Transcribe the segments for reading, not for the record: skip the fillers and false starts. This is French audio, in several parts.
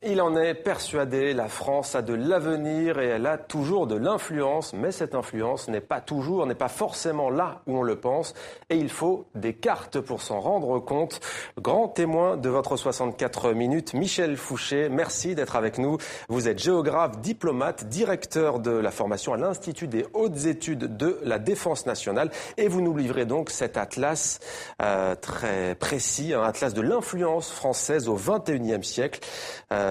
Il en est persuadé, la France a de l'avenir et elle a toujours de l'influence, mais cette influence n'est pas forcément là où on le pense et il faut des cartes pour s'en rendre compte. Grand témoin de votre 64 minutes, Michel Fouché, merci d'être avec nous. Vous êtes géographe, diplomate, directeur de la formation à l'Institut des hautes études de la défense nationale et vous nous livrez donc cet atlas très précis, un atlas de l'influence française au XXIe siècle.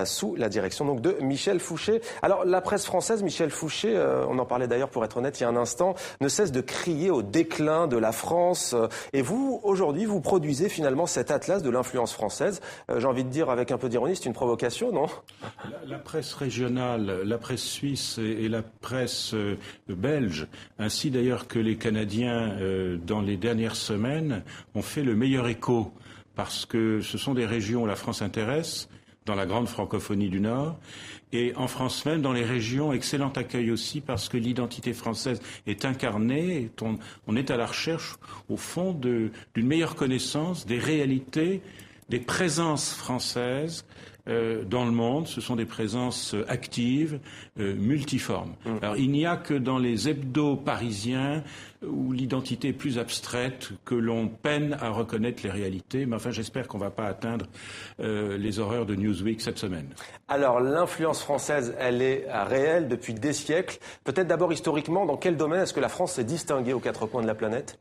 Sous la direction donc de Michel Fouché. Alors la presse française, Michel Fouché, on en parlait d'ailleurs pour être honnête il y a un instant, ne cesse de crier au déclin de la France. Et vous, aujourd'hui, vous produisez finalement cet atlas de l'influence française. J'ai envie de dire avec un peu d'ironie, c'est une provocation, non ? La presse régionale, la presse suisse et la presse belge, ainsi d'ailleurs que les Canadiens dans les dernières semaines, ont fait le meilleur écho parce que ce sont des régions où la France intéresse, dans la grande francophonie du Nord, et en France même, dans les régions, excellent accueil aussi, parce que l'identité française est incarnée, et on est à la recherche, au fond, d'une meilleure connaissance des réalités, des présences françaises dans le monde. Ce sont des présences actives, multiformes. Alors, il n'y a que dans les hebdos parisiens où l'identité est plus abstraite, que l'on peine à reconnaître les réalités. Mais enfin, j'espère qu'on ne va pas atteindre les horreurs de Newsweek cette semaine. Alors, l'influence française, elle est réelle depuis des siècles. Peut-être d'abord historiquement, dans quel domaine est-ce que la France s'est distinguée aux quatre coins de la planète ?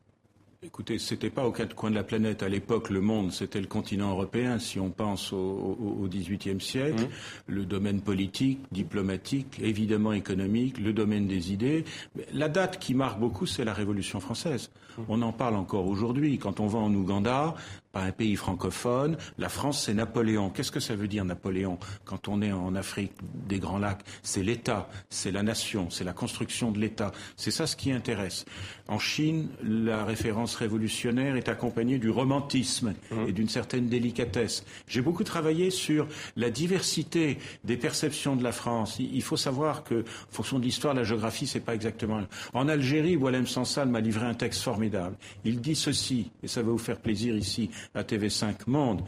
Écoutez, c'était pas aux quatre coins de la planète. À l'époque, le monde, c'était le continent européen, si on pense au XVIIIe siècle. Le domaine politique, diplomatique, évidemment économique, le domaine des idées. Mais la date qui marque beaucoup, c'est la Révolution française. On en parle encore aujourd'hui. Quand on va en Ouganda, pas un pays francophone, la France, c'est Napoléon. Qu'est-ce que ça veut dire, Napoléon ? Quand on est en Afrique des Grands Lacs, c'est l'État, c'est la nation, c'est la construction de l'État. C'est ça ce qui intéresse. En Chine, la référence révolutionnaire est accompagnée du romantisme et d'une certaine délicatesse. J'ai beaucoup travaillé sur la diversité des perceptions de la France. Il faut savoir que, en fonction de l'histoire, la géographie, c'est pas exactement... En Algérie, Boualem Sansal m'a livré un texte formidable. Il dit ceci, et ça va vous faire plaisir ici, à TV5 Monde,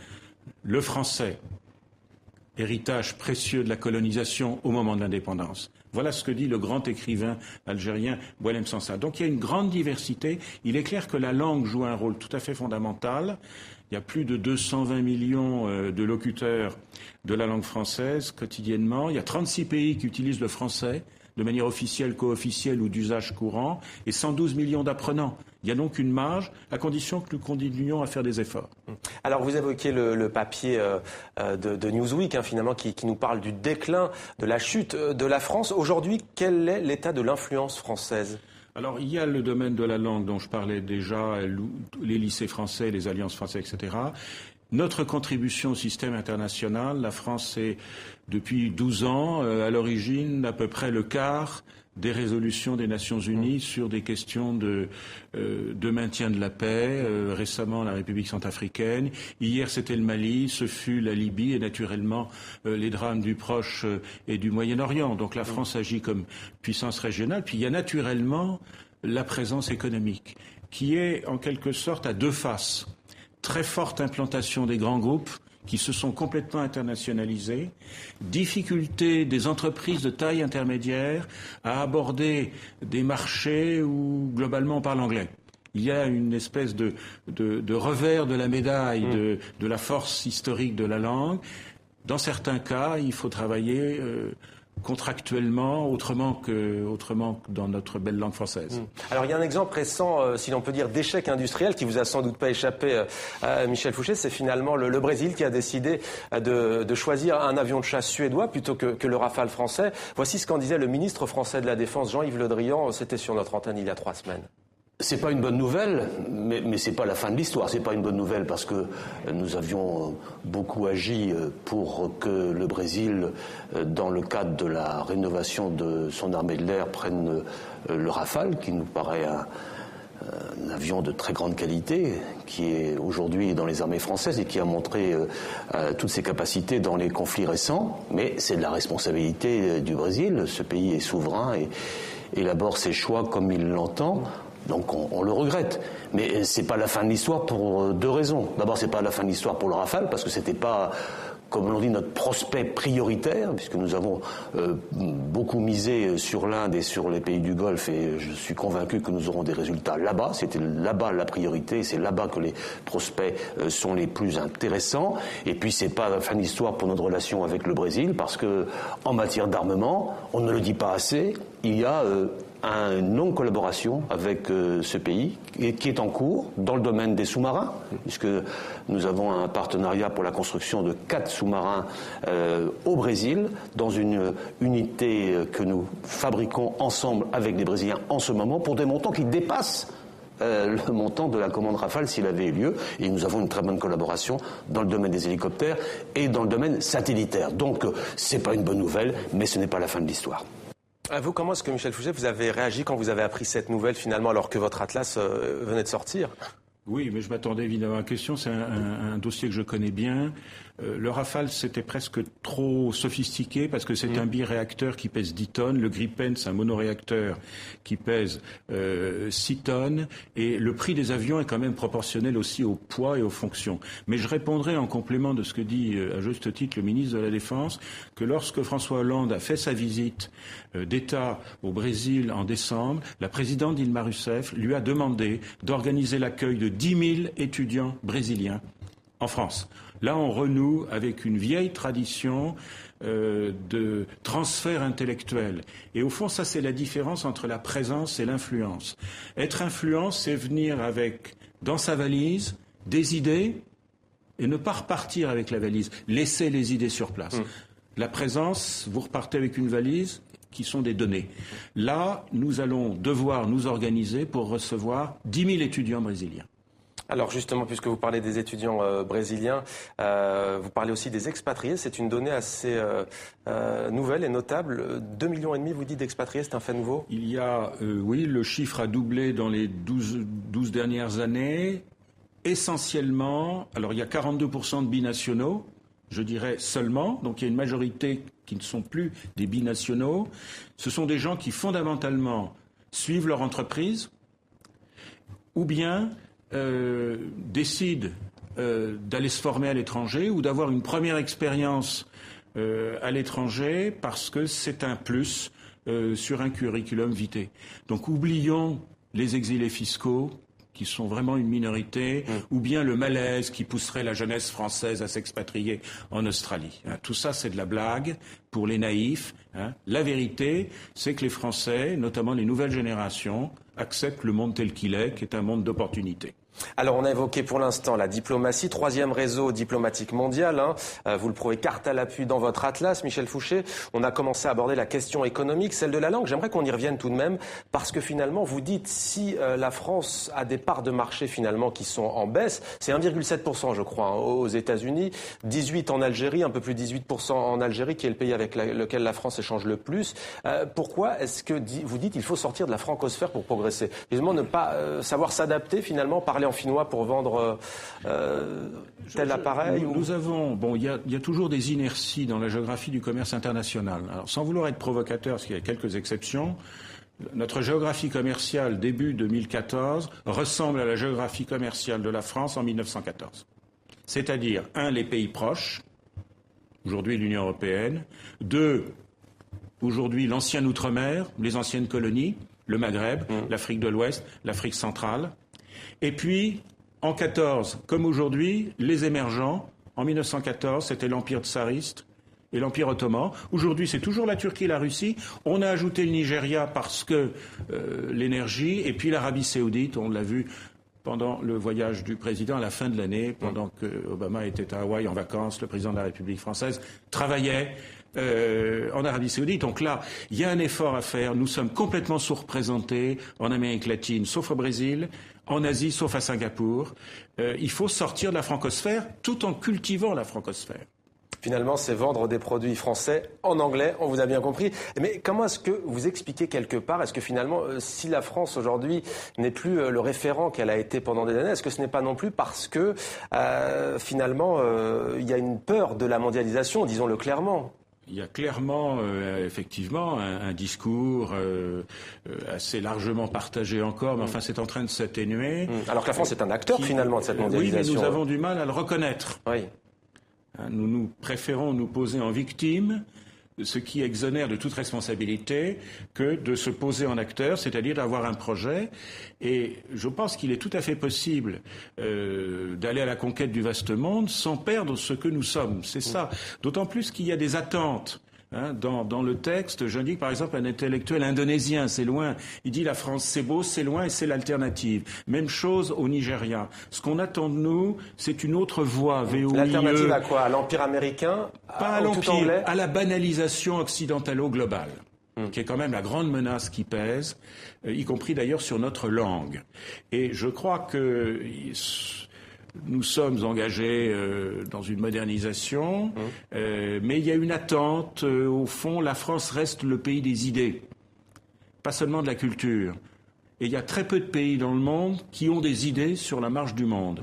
le français, héritage précieux de la colonisation au moment de l'indépendance. Voilà ce que dit le grand écrivain algérien Boualem Sansal. Donc il y a une grande diversité. Il est clair que la langue joue un rôle tout à fait fondamental. Il y a plus de 220 millions de locuteurs de la langue française quotidiennement. Il y a 36 pays qui utilisent le français de manière officielle, co-officielle ou d'usage courant, et 112 millions d'apprenants. Il y a donc une marge, à condition que nous continuions à faire des efforts. Alors vous évoquez le papier de Newsweek, finalement, qui nous parle du déclin, de la chute de la France. Aujourd'hui, quel est l'état de l'influence française ? Alors, il y a le domaine de la langue dont je parlais déjà, les lycées français, les alliances françaises, etc. Notre contribution au système international, la France est, depuis 12 ans, à l'origine, à peu près le quart des résolutions des Nations Unies sur des questions de maintien de la paix, récemment la République centrafricaine, hier c'était le Mali, ce fut la Libye et naturellement les drames du Proche et du Moyen-Orient. Donc la France agit comme puissance régionale, puis il y a naturellement la présence économique qui est en quelque sorte à deux faces. Très forte implantation des grands groupes qui se sont complètement internationalisés, difficulté des entreprises de taille intermédiaire à aborder des marchés où globalement on parle anglais. Il y a une espèce de revers de la médaille de la force historique de la langue. Dans certains cas, il faut travailler contractuellement, autrement que dans notre belle langue française. Alors il y a un exemple récent, si l'on peut dire, d'échec industriel qui vous a sans doute pas échappé, Michel Fouché, c'est finalement le Brésil qui a décidé de choisir un avion de chasse suédois plutôt que le Rafale français. Voici ce qu'en disait le ministre français de la Défense, Jean-Yves Le Drian, c'était sur notre antenne il y a 3 semaines. C'est pas une bonne nouvelle, mais c'est pas la fin de l'histoire. C'est pas une bonne nouvelle parce que nous avions beaucoup agi pour que le Brésil, dans le cadre de la rénovation de son armée de l'air, prenne le Rafale, qui nous paraît un avion de très grande qualité, qui est aujourd'hui dans les armées françaises et qui a montré toutes ses capacités dans les conflits récents. Mais c'est de la responsabilité du Brésil. Ce pays est souverain et élabore ses choix comme il l'entend. Donc on le regrette. Mais c'est pas la fin de l'histoire pour deux raisons. D'abord, c'est pas la fin de l'histoire pour le Rafale, parce que c'était pas, comme l'on dit, notre prospect prioritaire, puisque nous avons beaucoup misé sur l'Inde et sur les pays du Golfe, et je suis convaincu que nous aurons des résultats là-bas. C'était là-bas la priorité, et c'est là-bas que les prospects sont les plus intéressants. Et puis c'est pas la fin de l'histoire pour notre relation avec le Brésil, parce que en matière d'armement, on ne le dit pas assez, il y a une longue collaboration avec ce pays qui est en cours dans le domaine des sous-marins, puisque nous avons un partenariat pour la construction de 4 sous-marins au Brésil, dans une unité que nous fabriquons ensemble avec les Brésiliens en ce moment, pour des montants qui dépassent le montant de la commande Rafale s'il avait eu lieu. Et nous avons une très bonne collaboration dans le domaine des hélicoptères et dans le domaine satellitaire. Donc c'est pas une bonne nouvelle, mais ce n'est pas la fin de l'histoire. Vous, comment est-ce que, Michel Fouché, vous avez réagi quand vous avez appris cette nouvelle, finalement, alors que votre Atlas venait de sortir ? Oui, mais je m'attendais évidemment à la question. C'est un dossier que je connais bien. Le Rafale, c'était presque trop sophistiqué parce que c'est un biréacteur qui pèse 10 tonnes. Le Gripen, c'est un monoréacteur qui pèse 6 tonnes. Et le prix des avions est quand même proportionnel aussi au poids et aux fonctions. Mais je répondrai en complément de ce que dit à juste titre le ministre de la Défense, que lorsque François Hollande a fait sa visite d'État au Brésil en décembre, la présidente Dilma Rousseff lui a demandé d'organiser l'accueil de 10 000 étudiants brésiliens en France. Là, on renoue avec une vieille tradition de transfert intellectuel. Et au fond, ça, c'est la différence entre la présence et l'influence. Être influent, c'est venir avec, dans sa valise, des idées et ne pas repartir avec la valise. Laisser les idées sur place. La présence, vous repartez avec une valise qui sont des données. Là, nous allons devoir nous organiser pour recevoir 10 000 étudiants brésiliens. Alors justement, puisque vous parlez des étudiants brésiliens, vous parlez aussi des expatriés. C'est une donnée assez nouvelle et notable. 2,5 millions, vous dites, d'expatriés, c'est un fait nouveau ? Il y a, oui, le chiffre a doublé dans les 12 dernières années. Essentiellement, alors il y a 42% de binationaux, je dirais seulement, donc il y a une majorité qui ne sont plus des binationaux. Ce sont des gens qui fondamentalement suivent leur entreprise ou bien décident d'aller se former à l'étranger ou d'avoir une première expérience à l'étranger parce que c'est un plus sur un curriculum vitae. Donc oublions les exilés fiscaux qui sont vraiment une minorité, ou bien le malaise qui pousserait la jeunesse française à s'expatrier en Australie. Tout ça, c'est de la blague pour les naïfs. La vérité, c'est que les Français, notamment les nouvelles générations, acceptent le monde tel qu'il est, qui est un monde d'opportunités. Alors, on a évoqué pour l'instant la diplomatie, 3e réseau diplomatique mondial. Vous le prouvez carte à l'appui dans votre atlas, Michel Fouché. On a commencé à aborder la question économique, celle de la langue. J'aimerais qu'on y revienne tout de même, parce que finalement, vous dites, si la France a des parts de marché finalement qui sont en baisse, c'est 1,7%, je crois, aux États-Unis, 18% en Algérie, un peu plus de 18% en Algérie, qui est le pays avec lequel la France échange le plus. Pourquoi est-ce que vous dites qu'il faut sortir de la francosphère pour progresser ? Justement, ne pas savoir s'adapter finalement, parler en finnois pour vendre tel appareil Nous avons, il y a toujours des inerties dans la géographie du commerce international. Alors, sans vouloir être provocateur, parce qu'il y a quelques exceptions, notre géographie commerciale début 2014 ressemble à la géographie commerciale de la France en 1914. C'est-à-dire, 1, les pays proches, aujourd'hui l'Union européenne, 2, aujourd'hui l'ancien Outre-mer, les anciennes colonies, le Maghreb, l'Afrique de l'Ouest, l'Afrique centrale. Et puis, en 14, comme aujourd'hui, les émergents. En 1914, c'était l'Empire tsariste et l'Empire ottoman. Aujourd'hui, c'est toujours la Turquie et la Russie. On a ajouté le Nigeria parce que l'énergie, et puis l'Arabie saoudite, on l'a vu pendant le voyage du président à la fin de l'année, pendant que Obama était à Hawaï en vacances, le président de la République française travaillait en Arabie saoudite. Donc là, il y a un effort à faire. Nous sommes complètement sous-représentés en Amérique latine, sauf au Brésil, en Asie, sauf à Singapour. Il faut sortir de la francosphère tout en cultivant la francosphère. Finalement, c'est vendre des produits français en anglais, on vous a bien compris. Mais comment est-ce que vous expliquez quelque part, est-ce que finalement, si la France aujourd'hui n'est plus le référent qu'elle a été pendant des années, est-ce que ce n'est pas non plus parce que finalement, il y a une peur de la mondialisation, disons-le clairement ? Il y a clairement, effectivement, un discours assez largement partagé encore, mais enfin c'est en train de s'atténuer. Alors que la France est un acteur finalement de cette mondialisation. Oui, mais nous avons du mal à le reconnaître. Oui. Nous préférons nous poser en victime, ce qui exonère de toute responsabilité, que de se poser en acteur, c'est-à-dire d'avoir un projet. Et je pense qu'il est tout à fait possible d'aller à la conquête du vaste monde sans perdre ce que nous sommes. C'est ça. D'autant plus qu'il y a des attentes. Dans le texte, j'indique par exemple un intellectuel indonésien, c'est loin. Il dit la France c'est beau, c'est loin et c'est l'alternative. Même chose au Nigeria. Ce qu'on attend de nous, c'est une autre voie. L'alternative à quoi? À l'empire américain? Pas à l'empire, à la banalisation occidentalo-globale, qui est quand même la grande menace qui pèse, y compris d'ailleurs sur notre langue. Et je crois que nous sommes engagés dans une modernisation, mais il y a une attente. Au fond, la France reste le pays des idées, pas seulement de la culture. Et il y a très peu de pays dans le monde qui ont des idées sur la marche du monde.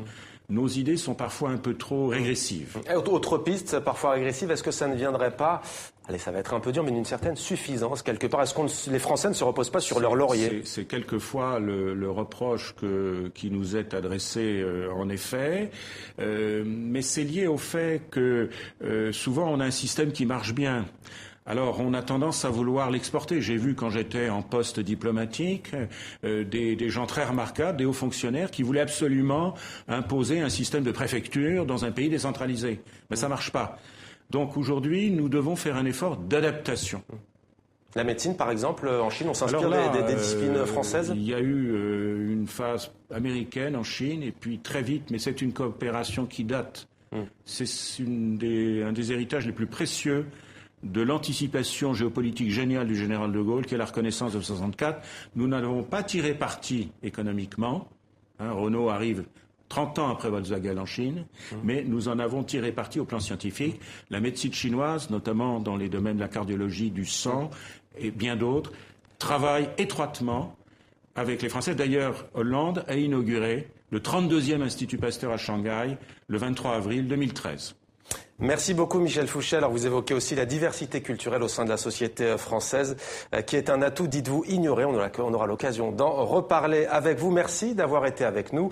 Nos idées sont parfois un peu trop régressives. Autre piste, parfois régressive, est-ce que ça ne viendrait pas, allez, ça va être un peu dur, mais d'une certaine suffisance quelque part? Est-ce que les Français ne se reposent pas sur leur laurier? C'est quelquefois le reproche qui nous est adressé, en effet, mais c'est lié au fait que souvent on a un système qui marche bien. Alors, on a tendance à vouloir l'exporter. J'ai vu, quand j'étais en poste diplomatique, des gens très remarquables, des hauts fonctionnaires, qui voulaient absolument imposer un système de préfecture dans un pays décentralisé. Mais ça marche pas. Donc, aujourd'hui, nous devons faire un effort d'adaptation. La médecine, par exemple, en Chine, on s'inspire des disciplines françaises? Il y a eu une phase américaine en Chine, et puis très vite, mais c'est une coopération qui date. C'est un des héritages les plus précieux de l'anticipation géopolitique géniale du général de Gaulle, qui est la reconnaissance de 1964. Nous n'avons pas tiré parti économiquement. Renault arrive 30 ans après Volkswagen en Chine, mais nous en avons tiré parti au plan scientifique. La médecine chinoise, notamment dans les domaines de la cardiologie, du sang et bien d'autres, travaille étroitement avec les Français. D'ailleurs, Hollande a inauguré le 32e Institut Pasteur à Shanghai le 23 avril 2013. Merci beaucoup Michel Fouché. Alors vous évoquez aussi la diversité culturelle au sein de la société française qui est un atout, dites-vous, ignoré. On aura l'occasion d'en reparler avec vous. Merci d'avoir été avec nous.